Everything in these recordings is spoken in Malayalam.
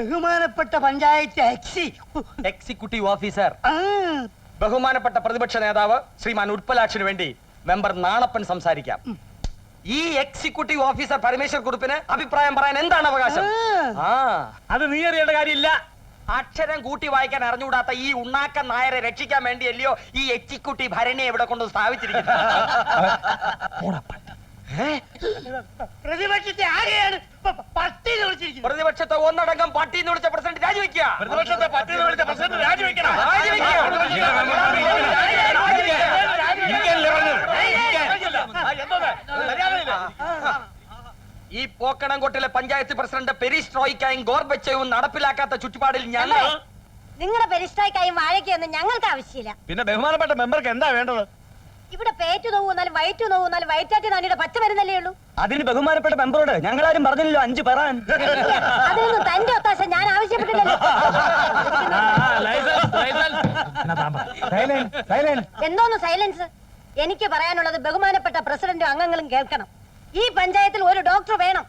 ബഹുമാനപ്പെട്ട പഞ്ചായത്ത് എക്സിക്യൂട്ടീവ് ഓഫീസർ, ബഹുമാനപ്പെട്ട പ്രതിപക്ഷ നേതാവ് ശ്രീമാൻ ഉൽപ്പലാക്ഷിന് വേണ്ടി മെമ്പർ നാണപ്പൻ സംസാരിക്കാം. ഈ എക്സിക്യൂട്ടീവ് ഓഫീസർ പരമേശ്വർ കുറുപ്പിന് അഭിപ്രായം പറയാൻ എന്താണ് അവകാശം? അത് നീ അറിയേണ്ട കാര്യമില്ല. അക്ഷരം കൂട്ടി വായിക്കാൻ അറിഞ്ഞുകൂടാത്ത ഈ ഉണ്ണാക്കൻ നായരെ രക്ഷിക്കാൻ വേണ്ടിയല്ലയോ ഈ എക്സിക്യൂട്ടീവ് ഭരണി എവിടെ കൊണ്ട് സ്ഥാപിച്ചിരിക്കുന്നത്? പ്രതിപക്ഷത്തെ ആരെയാണ് പട്ടി വിളിച്ചിരിക്കുന്നത്? പ്രതിപക്ഷത്തെ ഒന്നടങ്കം പട്ടി എന്ന് വിളിച്ച പ്രസിഡന്റ് രാജിവെക്കുക. പ്രതിപക്ഷത്തെ പട്ടി എന്ന് വിളിച്ച പ്രസിഡന്റ് രാജിവെക്കണം. ഈ പോക്കണംകോട്ടിലെ പഞ്ചായത്ത് പ്രസിഡന്റ് പെരിസ്ട്രോയിക്കായും ഗോർബച്ചയും നടപ്പിലാക്കാത്ത ചുറ്റുപാടിൽ ഞങ്ങൾ നിങ്ങളുടെ പെരിസ്ട്രോയിക്കായും വാഴയ്ക്കൊന്നും ഞങ്ങൾക്ക് ആവശ്യമില്ല. പിന്നെ ബഹുമാനപ്പെട്ട മെമ്പർക്ക് എന്താ വേണ്ടത്? ഇവിടെ പേറ്റു നോവുന്നാലും വയറ്റു നോവുന്നാലും വയറ്റാറ്റി നാണിയുടെ പച്ച മരുന്നല്ലേ ഉള്ളൂ. അതിന് ബഹുമാനപ്പെട്ട മെമ്പറോട് ഞങ്ങളാരും പറഞ്ഞില്ലല്ലോ 5 പറയാൻ. അതിനൊന്നും തന്റെ ഒത്താശ ഞാൻ ആവശ്യപ്പെട്ടില്ലല്ലോ. എന്തോന്ന് സൈലൻസ്? എനിക്ക് പറയാനുള്ളത് ബഹുമാനപ്പെട്ട പ്രസിഡന്റും അംഗങ്ങളും കേൾക്കണം. ഈ പഞ്ചായത്തിൽ ഒരു ഡോക്ടർ വേണം.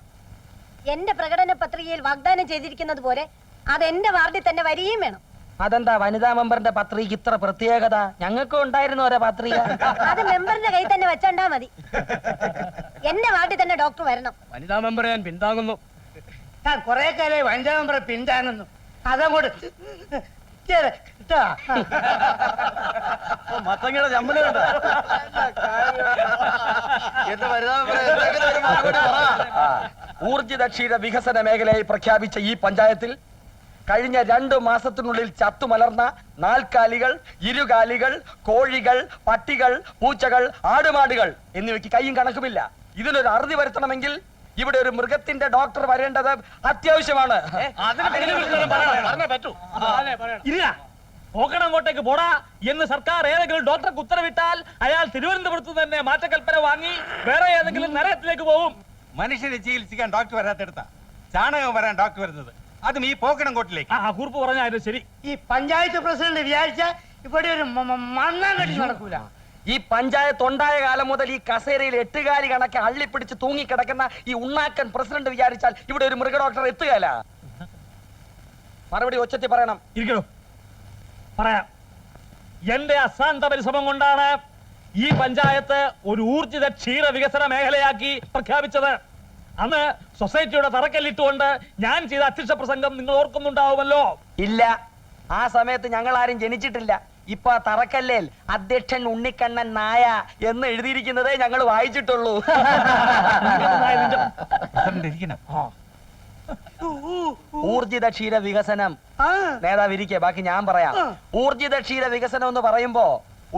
എന്റെ പ്രകടന പത്രികയിൽ വാഗ്ദാനം ചെയ്തിരിക്കുന്നത് പോലെ അത് എന്റെ വാർഡിൽ തന്നെ വരികയും വേണം. അതെന്താ വനിതാ മെമ്പറിന്റെ പത്രിക ഇത്ര പ്രത്യേകത? ഞങ്ങൾക്കും ഉണ്ടായിരുന്നു ഓരോ പത്രിക. അത് മെമ്പറിന്റെ കയ്യിൽ തന്നെ വെച്ചോണ്ടാ മതി. എന്റെ വാർഡിൽ തന്നെ ഡോക്ടർ വരണം. വനിതാ മെമ്പറെ ഞാൻ പിന്താങ്ങുന്നു. ഞാൻ കുറെ കാലം വനിതാ മെമ്പറെ പിന്താങ്ങുന്നു. അതങ്ങോട്ട് മത്തങ്ങയുടെ ചമ്മല് കണ്ട ഊർജിത ക്ഷീര വികസന മേഖലയായി പ്രഖ്യാപിച്ച ഈ പഞ്ചായത്തിൽ കഴിഞ്ഞ 2 മാസത്തിനുള്ളിൽ ചത്തുമലർന്ന നാൽക്കാലികൾ, ഇരുകാലികൾ, കോഴികൾ, പട്ടികൾ, പൂച്ചകൾ, ആടുമാടുകൾ എന്നിവയ്ക്ക് കയ്യും കണക്കുമില്ല. ഇതിനൊരു അറുതി വരുത്തണമെങ്കിൽ ഇവിടെ ഒരു മൃഗത്തിന്റെ ഡോക്ടർ വരേണ്ടത് അത്യാവശ്യമാണ്. പോക്കണംകോട്ടേക്ക് പോടാ എന്ന് സർക്കാർ ഏതെങ്കിലും ഡോക്ടർക്ക് ഉത്തരവിട്ടാൽ അയാൾ തിരുവനന്തപുരത്ത് തന്നെ മാറ്റക്കൽപ്പന വാങ്ങി വേറെ ഏതെങ്കിലും നരകത്തിലേക്ക് പോകും. മനുഷ്യനെ ചികിത്സിക്കാൻ ഡോക്ടർ വരാത്തെടുത്ത ചാണകം വരാൻ ഡോക്ടർ വരുന്നത്, അതും ഈ പോക്കണംകോട്ടിലേക്ക്. കുറിപ്പ് പറഞ്ഞായിരുന്നു ശരി. ഈ പഞ്ചായത്ത് പ്രസിഡന്റ് വിചാരിച്ച ഇവിടെ ഒരു മണ്ണാങ്കടി നടക്കൂല. ഈ പഞ്ചായത്ത് ഉണ്ടായ കാലം മുതൽ ഈ കസേരയിൽ 8 കാലി കണക്കെ അള്ളിപ്പിടിച്ച് തൂങ്ങിക്കിടക്കുന്ന ഈ ഉണ്ണാക്കൻ പ്രസിഡന്റ് വിചാരിച്ചാൽ ഇവിടെ ഒരു മൃഗ ഡോക്ടർ എത്തുകയല്ല. മറുപടി ഒച്ചത്തി പറയണം. ഇരിക്കണോ? പറയാം. എന്റെ അസാന്ത പരിശ്രമം കൊണ്ടാണ് ഈ പഞ്ചായത്ത് ഒരു ഊർജിത ക്ഷീര വികസന മേഖലയാക്കി പ്രഖ്യാപിച്ചത്. അന്ന് സൊസൈറ്റിയുടെ തറക്കല്ലിട്ടുകൊണ്ട് ഞാൻ ചെയ്ത അധ്യക്ഷ പ്രസംഗം നിങ്ങൾ ഓർക്കുന്നുണ്ടാവുമല്ലോ. ഇല്ല, ആ സമയത്ത് ഞങ്ങൾ ആരും ജനിച്ചിട്ടില്ല. ഇപ്പൊ തറക്കല്ലേൽ അധ്യക്ഷൻ ഉണ്ണിക്കണ്ണൻ നായ എന്ന് എഴുതിയിരിക്കുന്നതേ ഞങ്ങൾ വായിച്ചിട്ടുള്ളൂ. ഊർജിത ക്ഷീര വികസനം നേതാവ് ഇരിക്കെ, ബാക്കി ഞാൻ പറയാം. ഊർജിത ക്ഷീര വികസനം എന്ന് പറയുമ്പോ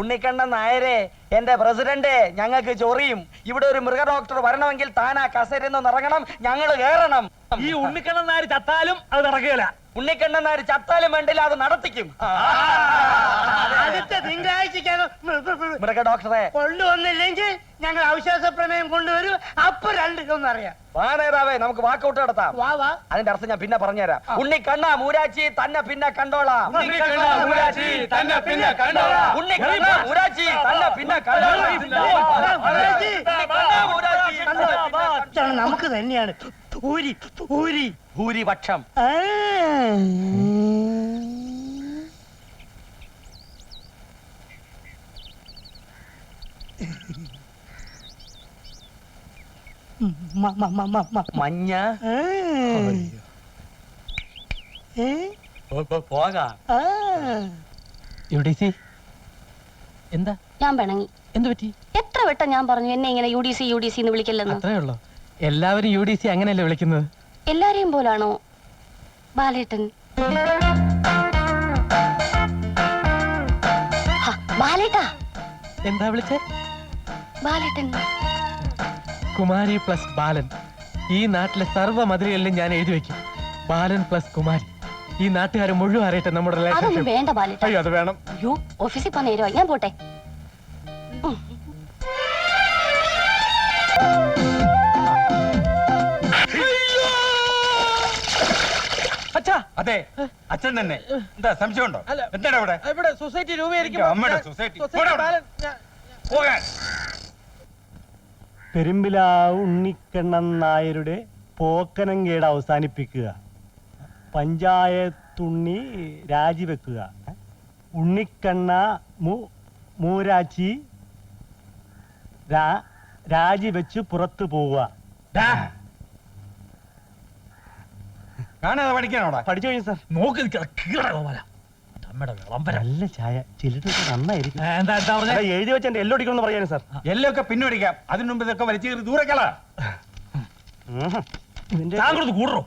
ഉണ്ണിക്കണ്ണൻ നായരെ, എന്റെ പ്രസിഡന്റ്, ഞങ്ങൾക്ക് ചൊറിയും. ഇവിടെ ഒരു മൃഗ ഡോക്ടർ വരണമെങ്കിൽ താൻ ആ കസേരന്ന് ഇറങ്ങണം, ഞങ്ങൾ കേറണം. ഈ ഉണ്ണിക്കണ്ണൻ നായർ ചത്താലും അത് നടക്കുകയില്ല. ഉണ്ണിക്കണ്ണൻ നായർ ചത്താലും വേണ്ടില്ല, അത് നടത്തിക്കും. അടുത്ത തിങ്കളാഴ്ചക്കകം മൃഗ ഡോക്ടറെ കൊണ്ടുവന്നില്ലെങ്കിൽ ഞങ്ങൾ അവിശ്വാസ പ്രമേയം കൊണ്ടുവരും. അപ്പൊ 2 ഒന്നറിയാം. വാ നേതാവേ, നമുക്ക് വാക്കൗട്ട് നടത്താം. വാ. അതിന്റെ അർത്ഥം ഞാൻ പിന്നെ പറഞ്ഞുതരാം. ഉണ്ണിക്കണ്ണ മൂരാച്ചി തന്നെ പിന്നെ കണ്ടോളാം. ഉണ്ണിക്കണ്ണ മൂരാച്ചി തന്നെ പിന്നെ കണ്ടോളാം. ഉണ്ണിക്കണ്ണ മൂരാച്ചി തന്നെ പിന്നെ കണ്ടോളാം. നമുക്ക് തന്നെയാണ് ഭൂരിപക്ഷം. മഞ്ഞ പോകാം. എന്താ ഞാൻ പിണങ്ങി? എന്ത് പറ്റി? എത്ര വട്ടം ഞാൻ പറഞ്ഞു എന്നെ ഇങ്ങനെ UDC എന്ന് വിളിക്കല്ലെന്ന്? അത്രേ ഉള്ളൂ. എല്ലാവരും UDC അങ്ങനെയല്ലേ വിളിക്കുന്നത്? എല്ലാരെയും പോലാണോ ബാലേട്ടൻ? ബാലേട്ടാ. എന്താ വിളിച്ചേ? ബാലേട്ടൻ. കുമാരി പ്ലസ് ബാലൻ. ഈ നാട്ടിലെ സർവ്വ മതിലുകളിലും ഞാൻ എഴുതി വെക്കും ബാലൻ പ്ലസ് കുമാരി. ഈ നാട്ടുകാർ മുഴുവൻ അറിയട്ടെ നമ്മുടെ റിലേഷൻഷിപ്പ്. വേണ്ട ബാലേട്ടാ. അയ്യോ, അത് വേണം. അയ്യോ, ഓഫീസിൽ പോകാൻ നേരമായി, ഞാൻ പോട്ടെ. അതെ, അച്ഛൻ തന്നെ. എന്താ സംശയമുണ്ടോ? എന്താണ് ഇവിടെ സൊസൈറ്റി രൂപീകരിക്കും. അമ്മയുടെ സൊസൈറ്റി പോകാൻ. പെരുമ്പിലാവ് ഉണ്ണിക്കണ്ണൻ നായരുടെ പോക്കനങ്കേട് അവസാനിപ്പിക്കുക. പഞ്ചായത്തുണ്ണി രാജിവെക്കുക. ഉണ്ണിക്കണ്ണ മൂരാച്ചി രാജിവെച്ച് പുറത്തു പോവുക. കാണാതെ പഠിക്കാനോടാ? പഠിച്ചു കഴിഞ്ഞു സാർ. നോക്കി നിൽക്കാതെ കീറ ഗോപാല. നമ്മുടെ വിളംബരം. നല്ല ചായ ചിലത് നന്നായിരിക്കും. എന്താ പറഞ്ഞ എഴുതി വെച്ച എന്റെ എല്ലോ അടിക്കണം പറയാനും സാർ. എല്ലാം ഒക്കെ പിന്നോടിക്കാം. അതിനു മുമ്പ് ഇതൊക്കെ വലിച്ചു കയറി ദൂരെ കളാ. താങ്കളൊന്ന് കൂടറോ.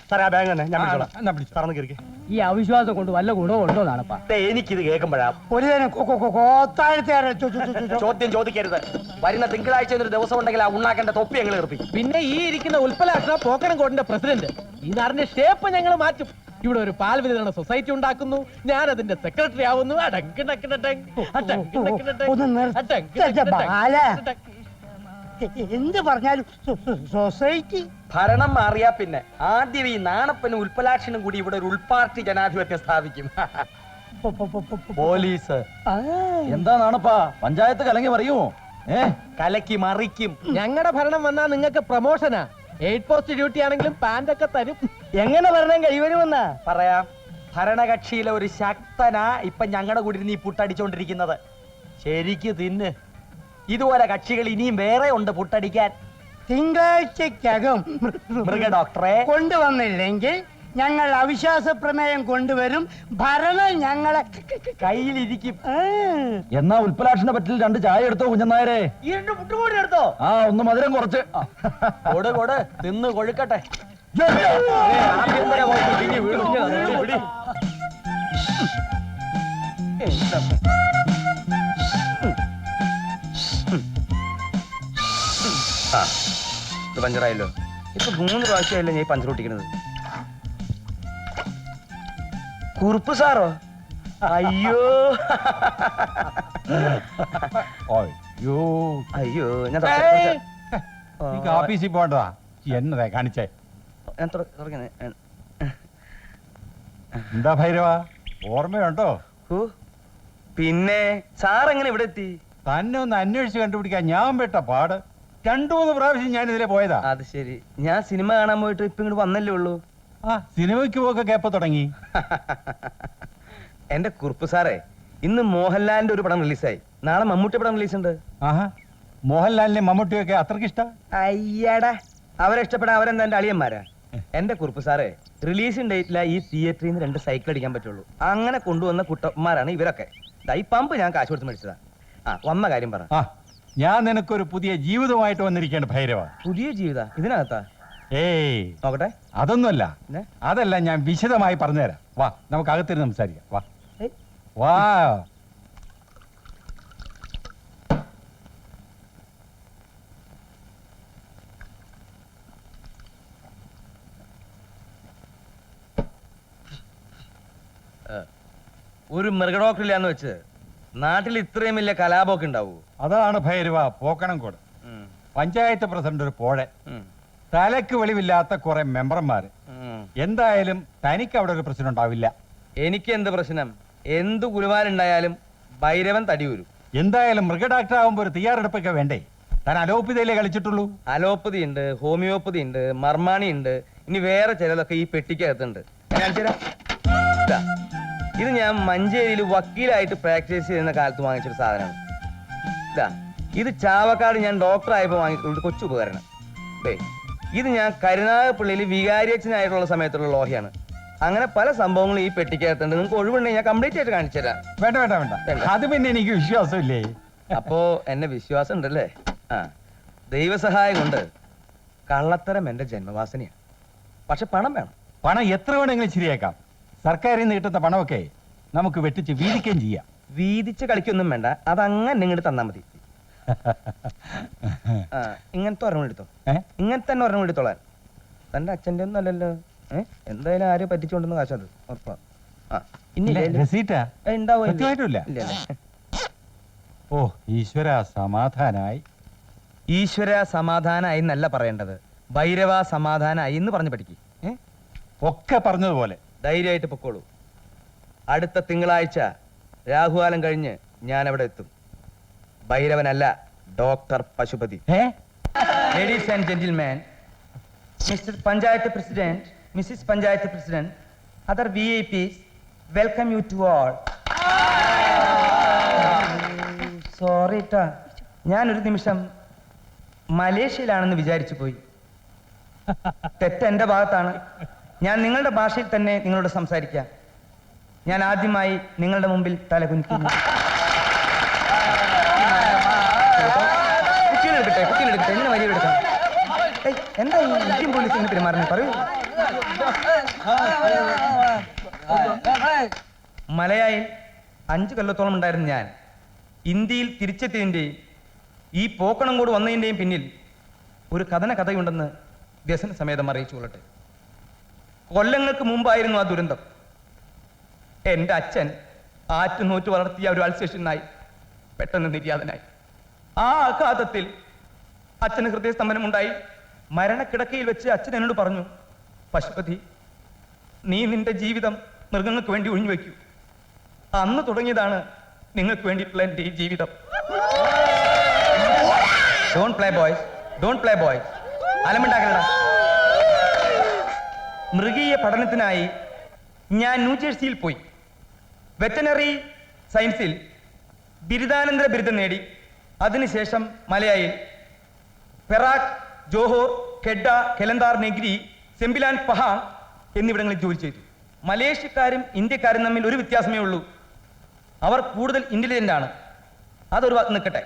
സാറേ ആ ബാങ്ക് തന്നെ ഞാൻ വിളിച്ചോളാം. എന്നാ പിടിച്ചോ. പറന്ന് കയറിക്കേ. ഈ അവിശ്വാസം കൊണ്ട് വല്ല ഗുണവും ഉണ്ടോ നാണപ്പാ? എനിക്കിത് കേൾക്കുമ്പോഴാ ഒരു നേരം കോത്താഴത്തെ ചോദ്യം ചോദിക്കരുത്. വരുന്ന തിങ്കളാഴ്ച ഒരു ദിവസം ഉണ്ടെങ്കിൽ ആ ഉണ്ണാക്കന്റെ തൊപ്പി ഞങ്ങൾ ഏർപ്പിക്കും. പിന്നെ ഈ ഇരിക്കുന്ന ഉൽപ്പലാക്ഷ പോക്കണംകോടിന്റെ പ്രസിഡന്റ്. ഈ നാടിന്റെ ഷേപ്പ് ഞങ്ങൾ മാറ്റും. ഇവിടെ ഒരു പാൽ വിതരണ സൊസൈറ്റി ഉണ്ടാക്കുന്നു. ഞാൻ അതിന്റെ സെക്രട്ടറി ആവുന്നു. എന്ത് പറഞ്ഞാലും സൊസൈറ്റി ഭരണം മാറിയാ പിന്നെ ആദ്യം ഈ നാണപ്പനും ഉൽപ്പലാക്ഷനും കൂടി ഇവിടെ ഒരു ഉൾപാർട്ടി ജനാധിപത്യം സ്ഥാപിക്കും. പോലീസ് എന്താ നാണപ്പാ പഞ്ചായത്ത് കലങ്ങി പറയുമോ? കലക്കി മറിക്കും. ഞങ്ങളുടെ ഭരണം വന്നാൽ നിങ്ങൾക്ക് പ്രൊമോഷനാ. 8 പോസ്റ്റ് ഡ്യൂട്ടി ആണെങ്കിലും പാൻറ്റൊക്കെ തരും. എങ്ങനെ ഭരണം കൈവരുമെന്നാ പറയാം. ഭരണകക്ഷിയിലെ ഒരു ശക്തനാ ഇപ്പൊ ഞങ്ങളുടെ കൂടി നീ പുട്ടടിച്ചോണ്ടിരിക്കുന്നത്. ശരിക്ക് തിന്ന്. ഇതുപോലെ കക്ഷികൾ ഇനിയും വേറെ ഉണ്ട് പുട്ടടിക്കാൻ. തിങ്കളാഴ്ചക്കകം മൃഗ ഡോക്ടറെ കൊണ്ടുവന്നില്ലെങ്കിൽ ഞങ്ങൾ അവിശ്വാസ പ്രമേയം കൊണ്ടുവരും. ഭരണം ഞങ്ങളെ കയ്യിലിരിക്കും. എന്നാ ഉൽപ്പലാക്ഷന്റെ പറ്റിൽ 2 ചായ എടുത്തോ കുഞ്ഞനായരെ. ഈ 2 മുട്ടുകൂടി എടുത്തോ? ആ ഒന്ന് മധുരം കുറച്ച്. കൊട് കൊട് തിന്ന് കൊഴുക്കട്ടെ. ആഭ്യന്തര വകുപ്പ് ഇനി വീഴും. പിടി. ഇത് പഞ്ചറായല്ലോ. ഇപ്പൊ 3 പ്രാവശ്യമല്ലേ ഞാൻ പഞ്ചർ ഒട്ടിക്കണത്. കുറുപ്പ് സാറോ? അയ്യോ അയ്യോ അയ്യോ ഞാൻ ഓഫീസിൽ പോകണ്ടതാ. എന്നതാ കാണിച്ചേ? എന്താ ഭൈരവ ഓർമ്മയുണ്ടോ? പിന്നെ സാർ എങ്ങനെ ഇവിടെ എത്തി? തന്നെ ഒന്ന് അന്വേഷിച്ച് കണ്ടുപിടിക്കാൻ ഞാൻ പെട്ട പാട്. 2-3 പ്രാവശ്യം ഞാൻ ഇതിലെ പോയതാ. അത് ശരി. ഞാൻ സിനിമ കാണാൻ പോയിട്ട് ഇപ്പൊ ഇങ്ങോട്ട് വന്നല്ലേ ഉള്ളൂ. ആ സിനിമയ്ക്ക് പോക്കെ കേപ്പ തുടങ്ങി. എന്റെ കുറുപ്പ് സാറേ, ഇന്ന് മോഹൻലാലിന്റെ ഒരു പടം റിലീസായി. നാളെ മമ്മൂട്ടി പടം റിലീസ് ഉണ്ട്. ആഹാ മോഹൻലാലിനെ മമ്മൂട്ടിയൊക്കെ അത്രക്ക് ഇഷ്ടം? അയ്യടാ, അവരെ ഇഷ്ടപ്പെടാൻ അവരെന്താ എന്റെ അളിയന്മാരാ? എന്റെ കുറുപ്പ് സാറേ, റിലീസിംഗ് ഡേറ്റില ഈ തിയേറ്ററിൽ നിന്ന് 2 സൈക്കിൾ അടിക്കാൻ പറ്റുള്ളൂ. അങ്ങനെ കൊണ്ടുവന്ന കുട്ടന്മാരാണ് ഇവരൊക്കെ. ഈ പമ്പ് ഞാൻ കാശ് കൊടുത്ത് മേടിച്ചതാ. ആ വന്ന കാര്യം പറ. ആ ഞാൻ നിനക്കൊരു പുതിയ ജീവിതമായിട്ട് വന്നിരിക്കുകയാണ് ഭൈരവ. പുതിയ ജീവിത ഇതിനകത്താ? ഏയ് നോക്കട്ടെ. അതൊന്നുമല്ല. പിന്നെ? അതല്ല, ഞാൻ വിശദമായി പറഞ്ഞുതരാം. വാ നമുക്ക് അകത്തിരുന്ന് സംസാരിക്കാം. വാ ഏയ്. വാ. ഒരു മൃഗഡോക്ടറില്ലാന്ന് വെച്ച് നാട്ടിൽ ഇത്രയും വലിയ കലാപമൊക്കെ ഉണ്ടാവൂ? അതാണ് ഭൈരവ പോക്കണംകോട്. പഞ്ചായത്ത് പ്രസിഡന്റ് ഒരു പോഴെ, തലക്ക് വെളിവില്ലാത്ത കുറെ മെമ്പർമാര്. എന്തായാലും തനിക്ക് അവിടെ ഒരു പ്രശ്നം ഉണ്ടാവില്ല. എനിക്ക് എന്ത് പ്രശ്നം? എന്ത് കുലുമാരുണ്ടായാലും ഭൈരവൻ തടി വരും. എന്തായാലും മൃഗ ഡോക്ടർ ആവുമ്പോ ഒരു തയ്യാറെടുപ്പൊക്കെ വേണ്ടേ? താൻ അലോപ്പതിയിലേ കളിച്ചിട്ടുള്ളൂ. അലോപ്പതി ഉണ്ട്, ഹോമിയോപ്പതി ഉണ്ട്, മർമാണി ഉണ്ട്. ഇനി വേറെ ചിലതൊക്കെ ഈ പെട്ടിക്കകത്തുണ്ട്. ഇതാ, ഇത് ഞാൻ മഞ്ചേരിയിൽ വക്കീലായിട്ട് പ്രാക്ടീസ് ചെയ്യുന്ന കാലത്ത് വാങ്ങിച്ചൊരു സാധനമാണ്. ഇതാ, ഇത് ചാവക്കാട് ഞാൻ ഡോക്ടറായപ്പോൾ വാങ്ങിയിട്ടുള്ള കൊച്ചു ഉപകരണം. ഇത് ഞാൻ കരുനാഗപ്പള്ളിയിൽ വികാരിയച്ഛനായിട്ടുള്ള സമയത്തുള്ള ലോഹയാണ്. അങ്ങനെ പല സംഭവങ്ങളും ഈ പെട്ടിക്കകത്തുണ്ട്. നിങ്ങൾക്ക് ഒഴിവുണ്ടെങ്കിൽ ഞാൻ കംപ്ലീറ്റ് ആയിട്ട് കാണിച്ചു തരാം. വേണ്ട വേണ്ട വേണ്ട, അത് പിന്നെ എനിക്ക് വിശ്വാസമില്ലേ. അപ്പോ എന്നെ വിശ്വാസം ഉണ്ടല്ലേ? ആ, ദൈവസഹായം കൊണ്ട് കള്ളത്തരം എന്റെ ജന്മവാസനയാണ്. പക്ഷെ പണം വേണം. പണം എത്ര വേണമെങ്കിലും ശരിയാക്കാം. സർക്കാരിൽ നിന്ന് കിട്ടുന്ന പണമൊക്കെ നമുക്ക് വെട്ടിച്ച് വീതിക്കുകയും ചെയ്യാം. വീതിച്ച് കളിക്കൊന്നും വേണ്ട, അതങ്ങനെ ഇങ്ങോട്ട് തന്നാ മതി. ആ, ഇങ്ങനത്തെ ഒരെണ്ണം എടുത്തോ. ഇങ്ങനത്തെ തന്നെ ഒരെണ്ണം എടുത്തോളാൻ. തന്റെ അച്ഛന്റെ ഒന്നും അല്ലല്ലോ. എന്തായാലും ആരും പറ്റിച്ചുകൊണ്ടെന്ന് കാശത് ഉറപ്പാ. ആ, ഇനി രസീറ്റാ ഉണ്ടാവും. കൃത്യമായിട്ടില്ല. ഓ ഈശ്വര സമാധാനായി. ഈശ്വര സമാധാനായി എന്നല്ല പറയേണ്ടത്, ഭൈരവ സമാധാനായി എന്ന് പറഞ്ഞു പഠിക്കും. ഒക്കെ പറഞ്ഞതുപോലെ ധൈര്യമായിട്ട് പൊക്കോളൂ. അടുത്ത തിങ്കളാഴ്ച രാഹുകാലം കഴിഞ്ഞ് ഞാൻ അവിടെ എത്തും. ഭൈരവനല്ല, doctor Pashupathi. Ladies and gentleman, Mr. Panchayat President, Mrs. Panchayat President, other VIPs, welcome you to all. Sorry ട്ടാ, ഞാനൊരു നിമിഷം മലേഷ്യയിലാണെന്ന് വിചാരിച്ചു പോയി. തെറ്റ് എന്റെ ഭാഗത്താണ്. ഞാൻ നിങ്ങളുടെ ഭാഷയിൽ തന്നെ നിങ്ങളോട് സംസാരിക്കാം. ഞാൻ ആദ്യമായി നിങ്ങളുടെ മുമ്പിൽ തല കുനിക്കുന്നു. കുട്ടികളെടുക്കട്ടെ, എന്നെ വലിയ എടുക്കാം. എന്താ ഈ ഇന്ത്യൻ പോലീസ് എന്ന് പെരുമാറുന്നത് പറയൂ. മലയായിൽ 5 കൊല്ലത്തോളം ഉണ്ടായിരുന്ന ഞാൻ ഇന്ത്യയിൽ തിരിച്ചെത്തിയതിൻ്റെയും ഈ പോക്കണംകോട് വന്നതിൻ്റെയും പിന്നിൽ ഒരു കഥയുണ്ടെന്ന് വ്യസന സമേതം അറിയിച്ചു കൊള്ളട്ടെ. കൊല്ലങ്ങൾക്ക് മുമ്പായിരുന്നു ആ ദുരന്തം. എൻ്റെ അച്ഛൻ ആറ്റുനൂറ്റ് വളർത്തിയ ഒരു അൾസേഷനായി പെട്ടെന്ന് നിര്യാതനായി. ആ ആഘാതത്തിൽ അച്ഛന് ഹൃദയസ്തംഭനമുണ്ടായി. മരണക്കിടക്കയിൽ വെച്ച് അച്ഛൻ എന്നോട് പറഞ്ഞു, പശുപതി, നീ നിന്റെ ജീവിതം മൃഗങ്ങൾക്ക് വേണ്ടി ഒഴിഞ്ഞു വയ്ക്കൂ. അന്ന് തുടങ്ങിയതാണ് നിങ്ങൾക്ക് വേണ്ടിയിട്ടുള്ള എൻ്റെ ഈ ജീവിതം. ഡോണ്ട് പ്ലേ ബോയ്സ്, അലമുണ്ടാക്കലടാ. മൃഗീയ പഠനത്തിനായി ഞാൻ ന്യൂജേഴ്സിയിൽ പോയി. വെറ്റനറി സയൻസിൽ ബിരുദാനന്തര ബിരുദം നേടി. അതിനുശേഷം മലയായിൽ Perak, Johor, Kedah, Kelantan, Negri, Sembilan, Pahang എന്നിവിടങ്ങളിൽ ജോലി ചെയ്തു. മലേഷ്യക്കാരും ഇന്ത്യക്കാരും തമ്മിൽ ഒരു വ്യത്യാസമേ ഉള്ളൂ. അവർ കൂടുതൽ ഇന്റലിജന്റ് ആണ്. അതൊരു ഭാഗത്ത് നിൽക്കട്ടെ.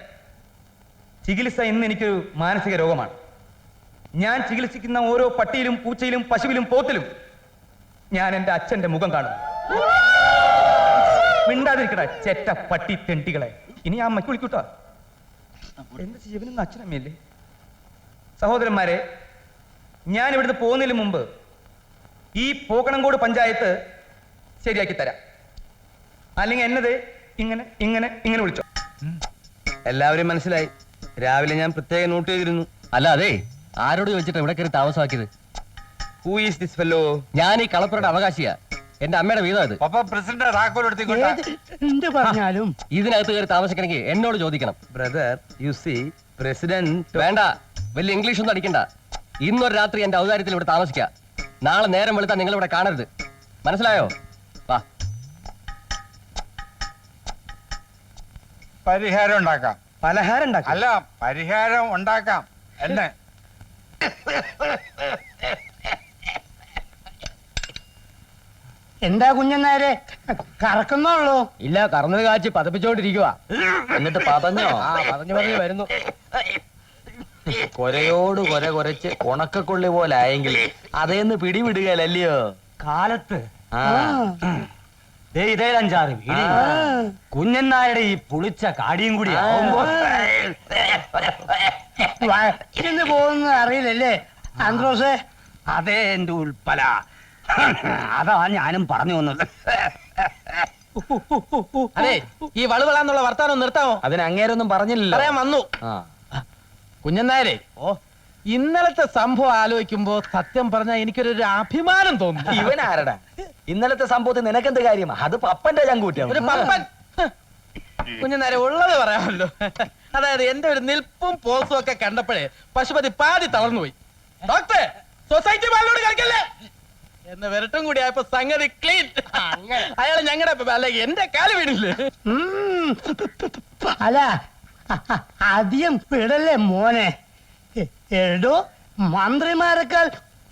ചികിത്സ ഇന്ന് എനിക്കൊരു മാനസിക രോഗമാണ്. ഞാൻ ചികിത്സിക്കുന്ന ഓരോ പട്ടിയിലും പൂച്ചയിലും പശുവിലും പോത്തിലും ഞാൻ എൻ്റെ അച്ഛൻ്റെ മുഖം കാണും. മിണ്ടാതിരിക്കട്ടെ ചെറ്റ പട്ടി തെണ്ടികളെ. ഇനി ആ അമ്മയ്ക്ക് വിളിക്കൂട്ടോ. എന്ത് ജീവനൊന്നും അച്ഛനമ്മയല്ലേ? സഹോദരന്മാരെ, ഞാൻ ഇവിടുന്ന് പോകുന്നതിന് മുമ്പ് ഈ പോക്കണംകോട് പഞ്ചായത്ത് ശരിയാക്കി തരാം. അല്ലെങ്കിൽ എന്നത് ഇങ്ങനെ ഇങ്ങനെ ഇങ്ങനെ വിളിച്ചോ. എല്ലാവരും മനസ്സിലായി. രാവിലെ ഞാൻ പ്രത്യേകം നോട്ട് ചെയ്തിരുന്നു. അല്ല, അതെ, ആരോട് ചോദിച്ചിട്ട് ഇവിടെ കയറി താമസമാക്കിയത്? Who is this fellow? ഞാൻ ഈ കളപ്പുരയുടെ അവകാശിയാ. എന്റെ അമ്മയുടെ വീതം അത്. എന്ത് പറഞ്ഞാലും ഇതിനകത്ത് കയറി താമസിക്കണമെങ്കിൽ എന്നോട് ചോദിക്കണം. Brother, you see president. വേണ്ട, വലിയ ഇംഗ്ലീഷ് ഒന്നും അടിക്കണ്ട. ഇന്നൊരു രാത്രി എന്റെ ഔദാര്യത്തിൽ ഇവിടെ താമസിക്കാം. നാളെ നേരം വെളുത്താൽ നിങ്ങൾ ഇവിടെ കാണരുത്. മനസ്സിലായോ? വാ. പരിഹാരം ഉണ്ടാക്കാം. പലഹാരം ഉണ്ടാക്കാം. അല്ല, പരിഹാരം ഉണ്ടാക്കാം. എന്നെ എന്താ കുഞ്ഞന്നാരെ കറക്കുന്നുള്ളൂ? ഇല്ല, കറന്നത് കാച്ചി പതപ്പിച്ചോണ്ടിരിക്കുക. എന്നിട്ട് പതഞ്ഞോ? പറഞ്ഞു വരുന്നു. കൊരയോട് കൊര കൊരച്ച് ഉണക്കക്കൊള്ളി പോലെ ആയെങ്കിൽ അതേന്ന് പിടിവിടുകയല്ലയോ കാലത്ത് ആ. ഇതേ 5-6 വീട് കുഞ്ഞന്നാരുടെ ഈ പുളിച്ച കാടിയും കൂടി ആവുമ്പോ വയറ്റിന്ന് പോകുന്നത് അറിയില്ലല്ലേ ആന്ത്രോസേ? അതേ എന്റെ ഉൾപ്പല. അതാ ഞാനും പറഞ്ഞു വന്നത്. അതെ, ഈ വളുവളാന്നുള്ള വർത്താനം നിർത്താമോ? അതിന് അങ്ങേരൊന്നും പറഞ്ഞില്ലല്ലോ. പറയാൻ വന്നു. ആ. കുഞ്ഞന്നാരെ, ഇന്നലത്തെ സംഭവം ആലോചിക്കുമ്പോ സത്യം പറഞ്ഞാൽ എനിക്കൊരു അഭിമാനം തോന്നുന്നു. ഇവനാരടാ? ഇന്നലത്തെ സംഭവത്തിൽ നിനക്കെന്ത് കാര്യം? അത് പപ്പന്റെ ചങ്കൂറ്റം. ഒരു പപ്പൻ. കുഞ്ഞന്നാരെ, ഉള്ളത് പറയാമല്ലോ. അതായത് എന്റെ ഒരു നിൽപ്പും പോസും ഒക്കെ കണ്ടപ്പോഴേ പശുപതി പാതി തളർന്നുപോയി. ഡോക്ടറെ, സൊസൈറ്റി ബാലിനോട് കളിക്കല്ലേ എന്ന് വിരട്ടും കൂടി ആയപ്പോ സംഗതി ക്ലീൻ. അയാള് ഞങ്ങളുടെ അല്ല എന്റെ കാല് വീണില്ലേ? അല്ല, അധികം വിടല്ലേ മോനെ. എടോ, മന്ത്രിമാരെക്കാൾ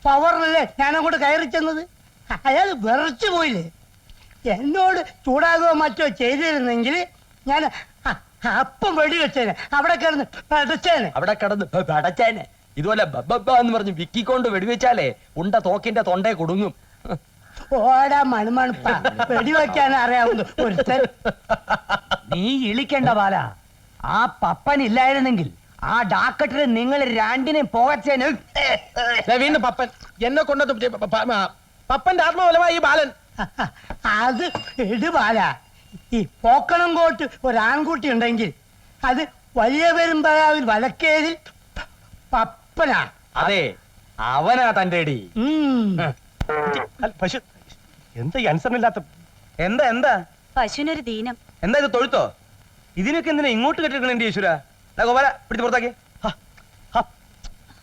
പവറിലല്ലേ ഞാനങ്ങോട്ട് കയറി ചെന്നത്. അയാൾ വിറച്ചു പോയില്ലേ? എന്നോട് ചൂടാകുകയോ മറ്റോ ചെയ്തിരുന്നെങ്കിൽ ഞാൻ അപ്പം വെടിവെച്ചേനെ, അവിടെ കിടന്ന് പടച്ചേനെ. അവിടെ കിടന്ന് പടച്ചേനെ. ഇതുപോലെ എന്ന് പറഞ്ഞ് വിക്കിക്കൊണ്ട് വെടിവെച്ചാലേ ഉണ്ട തോക്കിന്റെ തൊണ്ടേ കൊടുങ്ങും. ഓടാ മണുമണുപ്പ, വെടിവെക്കാൻ അറിയാവുന്ന ഒരുത്തൻ. നീ ഇളിക്കണ്ട ബാല. ആ പപ്പൻ ഇല്ലായിരുന്നെങ്കിൽ ആ ഡാക്കറ്റിൽ നിങ്ങൾ രണ്ടിനെയും പോകച്ചേന്. വീണ്ടും പപ്പൻ എന്നെ കൊണ്ടത് പപ്പന്റെ ആത്മബലമായി ഈ ബാലൻ. അത് ഇടുപാല. ഈ പോക്കണംകോട്ട് ഒരാൺകുട്ടി ഉണ്ടെങ്കിൽ അത് വലിയ പെരുമ്പഴാവിൽ വലക്കേതിൽ പപ്പനാ. അതെ, അവനാ തന്റെ അടി. പശു എന്താ അനുസരണമില്ലാത്ത? എന്താ എന്താ പശുവിനൊരു ദീനം. എന്താ ഇത് തൊഴുത്തോ? ഇതിനൊക്കെ എന്തിനാ ഇങ്ങോട്ട് കെട്ടിരിക്കണ എന്റെ ഈശ്വര? ഗോപാല, പിടിച്ച് പുറത്താക്കി.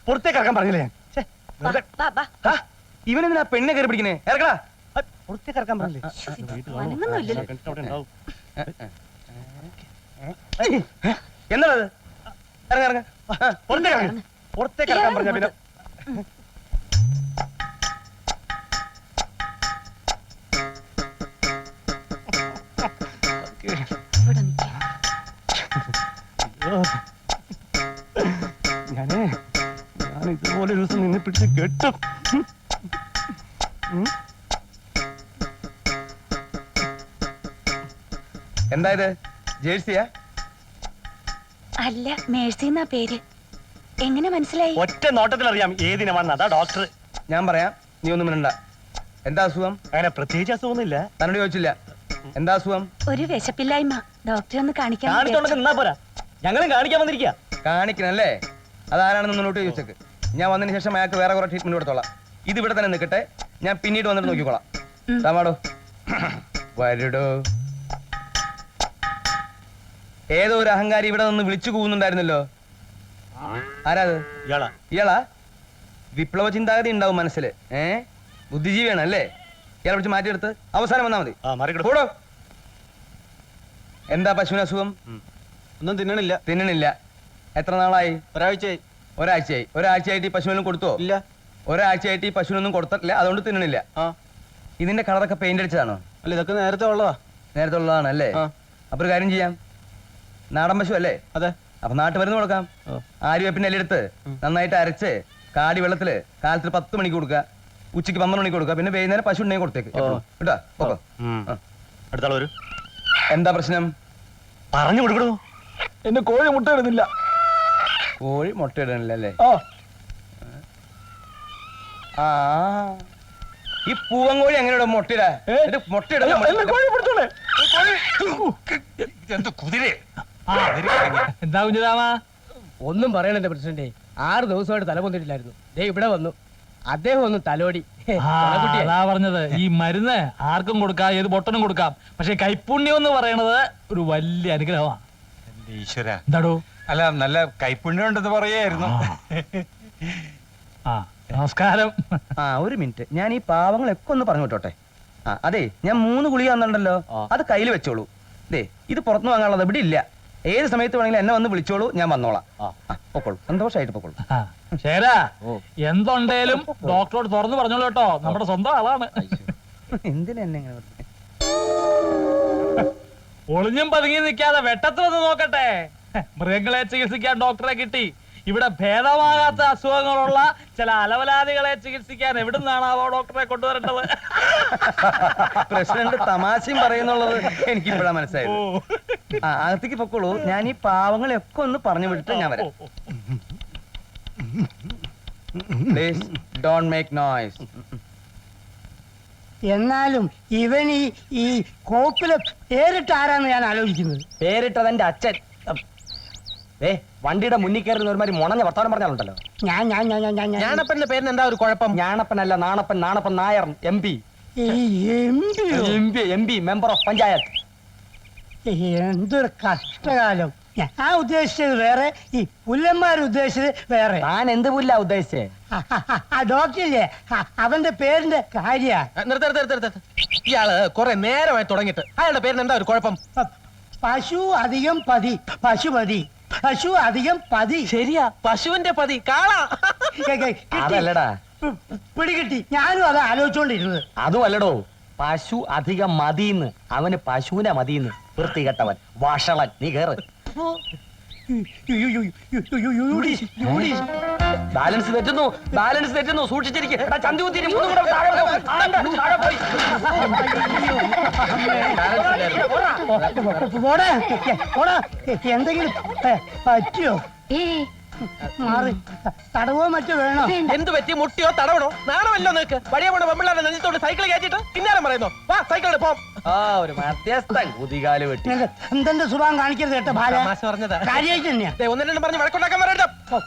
പുറത്തേക്ക് ഇറക്കാൻ പറഞ്ഞില്ലേ ഞാൻ? വാ, വാ. ഇവനെന്തിനാ പെണ്ണെ കയറി പിടിക്കണേ? ഇറക്കടാ. പുറത്തേക്ക് ഇറക്കാൻ പറഞ്ഞില്ലേ? അനങ്ങുന്നില്ലല്ലോ. എന്താണത്? ഇറങ്ങ ഇറങ്ങ. പുറത്തേക്ക് ഇറക്കാൻ പറഞ്ഞ പിന്നെ ഇവിടെ നിൽക്ക്. ഞാൻ ഇതുപോലെ ഒരു ദിവസം നിന്നെ പിടിച്ച് കെട്ടും. എന്താ ഇത്? ജേഴ്സിയാ? അല്ല, മേഴ്സി എന്നാ പേര്. എങ്ങനെ മനസ്സിലായി? ഒറ്റ നോട്ടത്തിൽ അറിയാം ഏതിനമാണെന്ന്. അതാ ഡോക്ടർ. ഞാൻ പറയാം, നീ ഒന്നും മിണ്ടണ്ട. എന്താ അസുഖം? അങ്ങനെ പ്രത്യേകിച്ച് അസുഖമൊന്നുമില്ല. തന്നോട് ചോദിച്ചില്ല. എന്താ അസുഖം? ഒരു വിശപ്പില്ലായ്മ. ഡോക്ടറെ ഒന്ന് കാണിക്കാൻ കാണിച്ചോണ്ടൊക്കെ നിന്നാ പോരാ, ഞങ്ങളും കാണിക്കാൻ വന്നിരിക്കുക. കാണിക്കണല്ലേ? അതാരാണെന്ന് മുന്നോട്ട് ചോദിച്ചേക്ക്. ഞാൻ വന്നതിന് ശേഷം അയാൾക്ക് വേറെ കുറെ ട്രീറ്റ്മെന്റ് കൊടുത്തോളാം. ഇത് ഇവിടെ തന്നെ നിൽക്കട്ടെ, ഞാൻ പിന്നീട് വന്നിട്ട് നോക്കിക്കോളാം. സാമാടോ വരടോ. ഏതോ ഒരു അഹങ്കാരി ഇവിടെ നിന്ന് വിളിച്ചു കൂവുന്നുണ്ടായിരുന്നല്ലോ. ആരാത്? ഇയാളാ? ഇയാളാ? വിപ്ലവ ചിന്താഗതി ഉണ്ടാവും മനസ്സിൽ. ബുദ്ധിജീവിയാണ് അല്ലേ? ഇയാളെ വിളിച്ച് മാറ്റിയെടുത്ത് അവസാനം വന്നാ മതി. കൂടോ. എന്താ പശുവിന് അസുഖം? ഒന്നും തിന്നണില്ല. തിന്നണില്ല. എത്ര നാളായി? ഒരാഴ്ചയായി. ഒരാഴ്ചയായി. ഒരാഴ്ചയായിട്ട് ഈ പശുവിനും കൊടുത്തോ? ഇല്ല. ഒരാഴ്ചയായിട്ട് ഈ പശുവിനൊന്നും കൊടുത്തിട്ടില്ല, അതുകൊണ്ട് തിന്നണില്ല. ഇതിന്റെ കളറൊക്കെ പെയിന്റ് അടിച്ചതാണോ? അല്ല, ഇതൊക്കെ നേരത്തെ ഉള്ളതാ. നേരത്തെ ഉള്ളതാണ് അല്ലേ? അപ്പൊ ഒരു കാര്യം ചെയ്യാം, നാടൻ പശു അല്ലേ? അതെ. അപ്പൊ നാട്ടുമരുന്ന് കൊടുക്കാം. ആര്യവേപ്പിന്റെ എല്ലെടുത്ത് നന്നായിട്ട് അരച്ച് കാടി വെള്ളത്തില് കാലത്തിൽ 10 മണിക്ക് കൊടുക്കുക, ഉച്ചയ്ക്ക് 12 മണിക്ക് കൊടുക്കുക, പിന്നെ വൈകുന്നേരം പശു ഉണ്ടെങ്കിൽ കൊടുത്തേക്ക് കേട്ടോ. ഓക്കോ. അടുത്താൾ വരൂ. എന്താ പ്രശ്നം? പറഞ്ഞു കൊടുക്കണോ? എന്റെ കോഴി മുട്ടയിടുന്നില്ല. കോഴി മുട്ടയിടണില്ല അല്ലേ? ആ, ഈ പൂവൻ കോഴി എങ്ങനെയാ മുട്ടയിടാ? മുട്ടയിടാ. എന്താ കുഞ്ഞിരാമ? ഒന്നും പറയണെന്റെ പ്രസിഡന്റ്. 6 ദിവസമായിട്ട് തല പൊന്നിട്ടില്ലായിരുന്നു. ദേ ഇവിടെ വന്നു, അദ്ദേഹം ഒന്ന് തലോടി. അതാ പറഞ്ഞത്, ഈ മരുന്ന് ആർക്കും കൊടുക്കാം, ഏത് പൊട്ടനും കൊടുക്കാം. പക്ഷെ കൈപ്പുണ്യം എന്ന് പറയണത് ഒരു വലിയ അനുഗ്രഹമാണ്. ഈശ്വര, എന്താടോ? അല്ല, നല്ല കൈപ്പുണ്യം ഉണ്ടെന്ന് പറയായിരുന്നു. ആ, നമസ്കാരം. ആ, ഒരു മിനിറ്റ്, ഞാൻ ഈ പാവങ്ങളൊക്കെ ഒന്ന് പറഞ്ഞു വിട്ടോട്ടെ. അതെ, ഞാൻ 3 ഗുളിക തന്നിട്ടുണ്ടല്ലോ, അത് കയ്യിൽ വെച്ചോളൂ. ദേ, ഇത് പുറത്തുനിന്ന് വാങ്ങാനുള്ളത് ഇവിടെ ഇല്ല. ഏത് സമയത്ത് വേണമെങ്കിലും എന്നെ വന്ന് വിളിച്ചോളൂ, ഞാൻ വന്നോളാം. പൊക്കോളൂ, സന്തോഷമായിട്ട് പൊക്കോളൂ. ശരാ, എന്തുണ്ടേലും ഡോക്ടറോട് തുറന്നു പറഞ്ഞോളൂ കേട്ടോ, നമ്മുടെ സ്വന്തം ആളാണ്. എന്തിനാ എന്നെ ഇങ്ങനെ ഒളിഞ്ഞും പതുങ്ങി നിൽക്കാതെ വെട്ടത്ത് വന്ന് നോക്കട്ടെ. മൃഗങ്ങളെ ചികിത്സിക്കാൻ ഡോക്ടറെ കിട്ടി. ഇവിടെ ഭേദമാകാത്ത അസുഖങ്ങളുള്ള ചില അലവലാദികളെ ചികിത്സിക്കാൻ എവിടുന്നാണാവോ ഡോക്ടറെ കൊണ്ടുവരേണ്ടത്? പ്രസിഡന്റ് തമാശയും പറയുന്നുള്ളത് എനിക്ക് ഇപ്പോഴാ മനസ്സിലായത്. അകത്തേക്ക് പൊക്കോളൂ, ഞാൻ ഈ പാവങ്ങളെയൊക്കെ ഒന്ന് പറഞ്ഞു വിട്ടിട്ട് ഞാൻ വരാം. Please don't make noise. എന്നാലും ഇവൻ ഈ കോപ്പിലെ പേരിട്ട് ആരാന്ന് ഞാൻ ആലോചിക്കുന്നത്. പേരിട്ടതെന്റെ അച്ഛൻ. വണ്ടിയുടെ മുന്നിൽ കയറുന്ന ഒരുമാതിരി മുണഞ്ഞ വർത്താനം പറഞ്ഞാലുണ്ടല്ലോ. ഞാനപ്പന്റെ പേരിന് എന്താ ഒരു കുഴപ്പം? ഞാണപ്പനല്ല, Nanappan. Nanappan Nair, MP. Member of panchayat. എന്തൊരു കഷ്ടകാലം. ഞാൻ ഉദ്ദേശിച്ചത് വേറെ, ഈ പുല്ലന്മാർ ഉദ്ദേശിച്ചത് വേറെ. താൻ എന്ത് പുല്ല ഉദ്ദേശിച്ചേ? ആ ഡോക്ടറില്ലേ, അവന്റെ പേരിന്റെ കാര്യ. ഇയാള് കുറെ നേരമായി തുടങ്ങിയിട്ട് അയാളുടെ പേരിന് എന്താ ഒരു കുഴപ്പം? പശു അധികം പതി, പശുപതി. പശു അധികം പതി. ശരിയാ, പശുവിന്റെ പതി, കാള. അതല്ലടാ, പിടികിട്ടി. ഞാനും അത് ആലോചിച്ചോണ്ടിരുന്നത്. അതും അല്ലടോ, പശു അധികം മതിന്ന്. അവന് പശുവിനെ മതിന്ന്. വൃത്തികെട്ടവൻ, വഷളൻ. നീ കേറ്. ബാലൻസ് തെറ്റുന്നു, ബാലൻസ് തെറ്റുന്നു. സൂക്ഷിച്ചിരിക്കും. എന്തെങ്കിലും പറ്റിയോ? മാറി തടവോ മറ്റോ വേണോ? എന്ത് പറ്റി? മുട്ടിയോ തടവണോ? നാണമല്ലോ നിനക്ക്? വഴിയ പോണ പെമ്പിള്ളാരെ നെഞ്ചത്തോട് സൈക്കിൾ കയറ്റിട്ട് പിന്നാലെ പറയുന്നു, വാ സൈക്കിളിൽ പോം. ഒരു മധ്യസ്ഥൻ കുതികാല് വെട്ടി. എന്തെന്റെ സുഖം കാണിക്കരുത് കേട്ടോ ഭാര്യ. കാര്യമായിട്ട് തന്നെയാ. 1-2 പറഞ്ഞ് വഴക്കുണ്ടാക്കാൻ പറയണ്ട.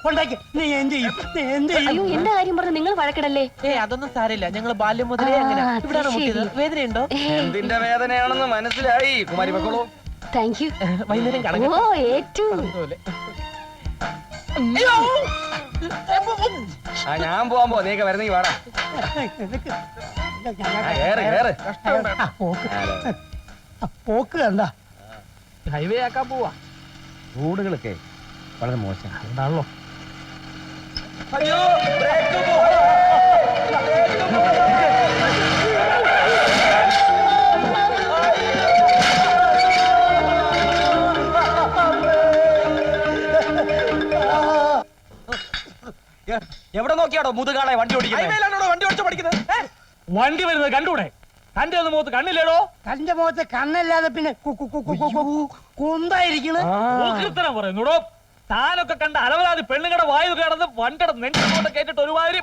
ഉണ്ടാക്കി നീ എന്ത് ചെയ്യും? നീ എന്ത് ചെയ്യും? അയ്യോ, എന്റെ കാര്യം പറഞ്ഞ് നിങ്ങൾ വഴക്കിടല്ലേ? അതൊന്നും സാരില്ല, ഞങ്ങൾ ബാല്യം മുതലേ അങ്ങനെ. ഇവിടെയാണ് മുട്ടിയത്. വേദനയുണ്ടോ? എന്തിന്റെ വേദനയാണെന്ന് മനസ്സിലായി. കുമാരി പൊക്കോളൂ. Thank you. വൈകുന്നേരം ഓ, ഏറ്റവും ആ ഞാൻ പോവാൻ പോ നീക്ക വരുന്നെങ്കിൽ വാടാ കേറ് കേറ് പോക്ക് കണ്ട ഹൈവേ ആക്കാൻ പോവാ റോഡുകളൊക്കെ വളരെ മോശം എന്താണല്ലോ അയ്യോ ബ്രേക്ക് പോ എവിടെ നോക്കിയാടോ മുതുകാളെ വണ്ടി ഓടിക്കുന്നത് ഹൈവേയിലാണോ വണ്ടി ഓടിച്ചു പഠിക്കുന്നത് വണ്ടി വരുന്നത് കണ്ടൂടെ തന്റെ ഒന്ന് മുഖത്ത് കണ്ണില്ലേടോ തന്റെ മുഖത്ത് കണ്ണല്ലാതെ പിന്നെ കുന്തായിരിക്കണ് കീർത്തനം പറയുന്നുടോ താനൊക്കെ കണ്ട അലവലാതി പെണ്ണുങ്ങളുടെ വായു കിടന്ന് വണ്ടിയുടെ നെഞ്ചോട്ട് കേട്ടിട്ട് ഒരുമാതിരി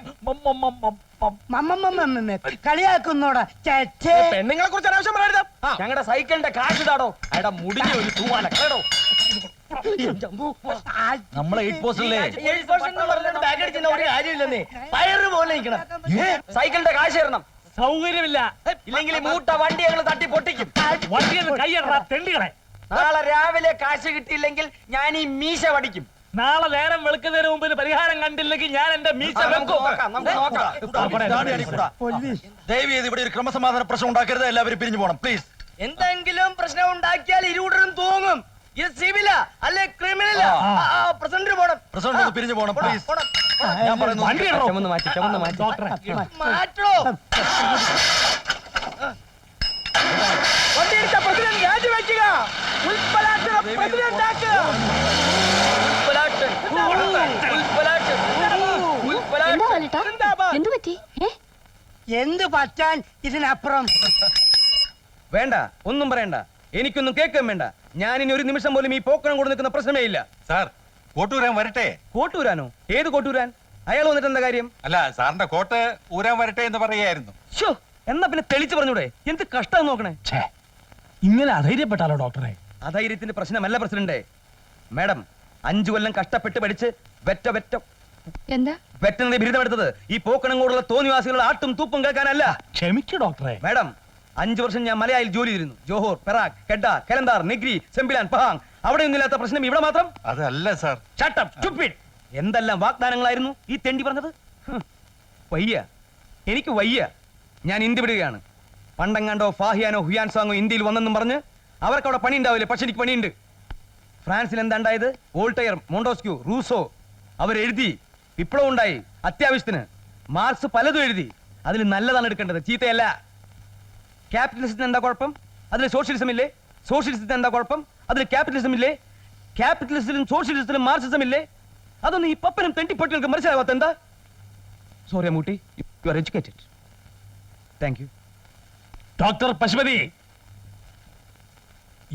കളിയാക്കുന്നോടാ ചേച്ചേ പെണ്ണുങ്ങളെ കുറിച്ച് അനാവശ്യം പറയരുത് ഞങ്ങളുടെ സൈക്കിളിന്റെ കാശ് താടോ അയാളുടെ മുടിഞ്ഞ ഒരു തൂവാല കേടോ നമ്മളെ 8 പോസ്റ്റിലെ ഒരു കാര്യമില്ലെന്നേ പയറ് പോലെ സൈക്കിളിന്റെ കാശ് തരണം സൗകര്യമില്ല ഇല്ലെങ്കിൽ മൂട്ട വണ്ടി ഞങ്ങൾ തട്ടി പൊട്ടിക്കും വണ്ടിയിൽ കൈയ്യടാ തെണ്ടികളെ നാളെ രാവിലെ കാശ് കിട്ടിയില്ലെങ്കിൽ ഞാൻ ഈ മീശ വടിക്കും നാളെ നേരം വെളുക്കുന്നതിന് മുമ്പിൽ പരിഹാരം കണ്ടില്ലെങ്കിൽ ഞാൻ എന്റെ മീശ വെക്കും ദയവ് ചെയ്ത് ഇവിടെ ഒരു ക്രമസമാധാന പ്രശ്നം ഉണ്ടാക്കരുത് എല്ലാവരും പിരിഞ്ഞു പോണം പ്ലീസ് എന്തെങ്കിലും പ്രശ്നം ഉണ്ടാക്കിയാൽ ഇരുകൂട്ടരും തൂങ്ങും ഇത് സിവിലാ അല്ലെ ക്രിമിനലാ പ്രസിഡന്റ് പോണം പ്രസിഡന്റ് പിരിഞ്ഞു പോണം പ്ലീസ് ഞാൻ പറയുന്നു വണ്ടി ഇടണോ? ചുമന്ന് മാറ്റി ഡോക്ടറെ മാറ്റോ വണ്ടി എടുത്ത പ്രസിഡന്റ് രാജിവെക്കുക ഉൽപ്പലാക്ഷണ പ്രസിഡന്റ് ആക്കുക എന്തു പറ്റി എന്ത് പറ്റാൻ ഇതിനപ്പുറം വേണ്ട ഒന്നും പറയണ്ട എനിക്കൊന്നും കേൾക്കാൻ വേണ്ട ഞാൻ ഇനി ഒരു നിമിഷം പോലും ഈ പോക്കണം കൊണ്ട് നിൽക്കുന്ന പ്രശ്നമേ ഇല്ല സാർ കോട്ടൂരാൻ വരട്ടെ കോട്ടൂരാനോ ഏത് കോട്ടൂരാൻ അയാൾ വന്നിട്ട് എന്താ കാര്യം അല്ല സാറിന്റെ കോട്ട് ഊരാൻ വരട്ടെ എന്ന് പറയായിരുന്നു ശോ എന്നാ പിന്നെ തെളിച്ചു പറഞ്ഞൂടെ എന്ത് കഷ്ടം നോക്കണേ ഇങ്ങനെ അധൈര്യപ്പെട്ടാലോ ഡോക്ടറെ അധൈര്യത്തിന്റെ പ്രശ്നമല്ല പ്രസിഡന്റ് മാഡം 5 കൊല്ലം കഷ്ടപ്പെട്ട് പഠിച്ച് എന്താ വെറ്റനറി ബിരുദമെടുത്തത് ഈ പോക്കണങ്കോടുള്ള തോന്നിവാസികളുടെ ആട്ടും തൂപ്പും കേൾക്കാനല്ല ക്ഷമിക്കൂ ഡോക്ടറെ മാഡം 5 വർഷം ഞാൻ മലയായിൽ ജോലി ചെയ്തിരുന്നു Johor Perak കെഡ കലന്താർ Negri Sembilan Pahang അവിടെ ഒന്നുമില്ലാത്ത പ്രശ്നം ഇവിടെ മാത്രം അതല്ല സാർ ഷട്ടപ്പ് സ്റ്റുപ്പിഡ് എന്തെല്ലാം വാഗ്ദാനങ്ങളായിരുന്നു ഈ തെണ്ടി പറഞ്ഞത് വയ്യ എനിക്ക് വയ്യ ഞാൻ ഇന്ത്യ വിടുകയാണ് പണ്ടെങ്ങാണ്ടോ ഫാഹിയാനോ ഹുയാൻസാങ്ങോ ഇന്ത്യയിൽ വന്നെന്നും പറഞ്ഞ് അവർക്ക് അവിടെ പണി ഉണ്ടാവില്ലേ പക്ഷെ എനിക്ക് പണിയുണ്ട് ഫ്രാൻസിൽ എന്താണ്ടായത് വോൾട്ടയർ മോണ്ടോസ്ക്യൂ റൂസോ അവരെഴുതി വിപ്ലവം ഉണ്ടായി അത്യാവശ്യത്തിന് മാർക്സ് പലതും എഴുതി അതിൽ നല്ലതാണ് എടുക്കേണ്ടത് ചീത്തയല്ല ക്യാപിറ്റലിസത്തിന് എന്താ കുഴപ്പം അതിൽ സോഷ്യലിസം ഇല്ലേ സോഷ്യലിസത്തിന് എന്താ കുഴപ്പം അതിൽ ക്യാപിറ്റലിസം ഇല്ലേ ക്യാപിറ്റലിസത്തിലും സോഷ്യലിസത്തിലും മാർക്സിസം ഇല്ലേ അതൊന്നും ഈ പപ്പനും തെണ്ടിപ്പട്ടികൾക്ക് മനസ്സിലാവാത്ത എന്താ sorry Ammootty you are educated thank you doctor Pashupathi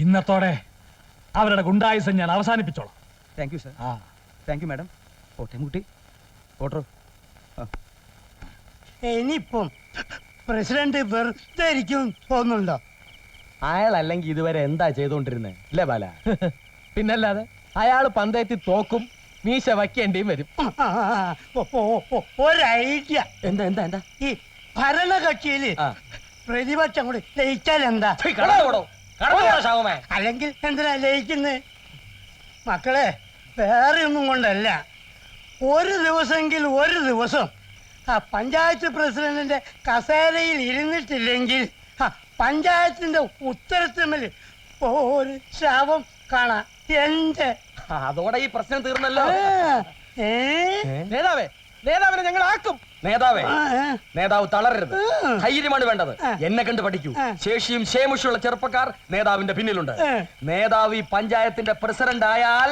ഇന്നത്തോടെ അവരുടെ ഗുണ്ടായുസം ഞാൻ അവസാനിപ്പിച്ചോളാം thank you sir thank you madam ഓട്ടെ മുട്ടി ഓട്ടോ ഇനിയിപ്പം പ്രസിഡന്റ് വെറുതെ ഇരിക്കും തോന്നുന്നുണ്ടോ അയാൾ അല്ലെങ്കിൽ ഇതുവരെ എന്താ ചെയ്തോണ്ടിരുന്നത് അല്ലേ ബാല പിന്നല്ലാതെ അയാള് പന്തയത്തിൽ തോക്കും മീശ വയ്ക്കേണ്ടിയും വരും ഒരു ഐഡിയ എന്താ എന്താ എന്താ ഈ ഭരണകക്ഷിയില് പ്രതിപക്ഷം കൂടി ലയിച്ചാൽ എന്താ അല്ലെങ്കിൽ എന്തിനാ ലയിക്കുന്നത് മക്കളെ വേറെ ഒന്നും കൊണ്ടല്ല ഒരു ദിവസം ആ പഞ്ചായത്ത് പ്രസിഡന്റിന്റെ കസേരയിൽ ഇരുന്നിട്ടില്ലെങ്കിൽ പഞ്ചായത്തിന്റെ ഉത്തരത്തിന്മേൽ ഒരു ശാപം കാണാം എന്റെ അതോടെ ഈ പ്രശ്നം തീർന്നല്ലോ നേതാവിനെ ഞങ്ങൾ ആക്കും നേതാവ് തളരരുത് ധൈര്യമാണ് വേണ്ടത് എന്നെ കണ്ട് പഠിക്കൂ ശേഷിയും ശേമുഷുള്ള ചെറുപ്പക്കാർ നേതാവിന്റെ പിന്നിലുണ്ട് നേതാവ് ഈ പഞ്ചായത്തിന്റെ പ്രസിഡന്റ് ആയാൽ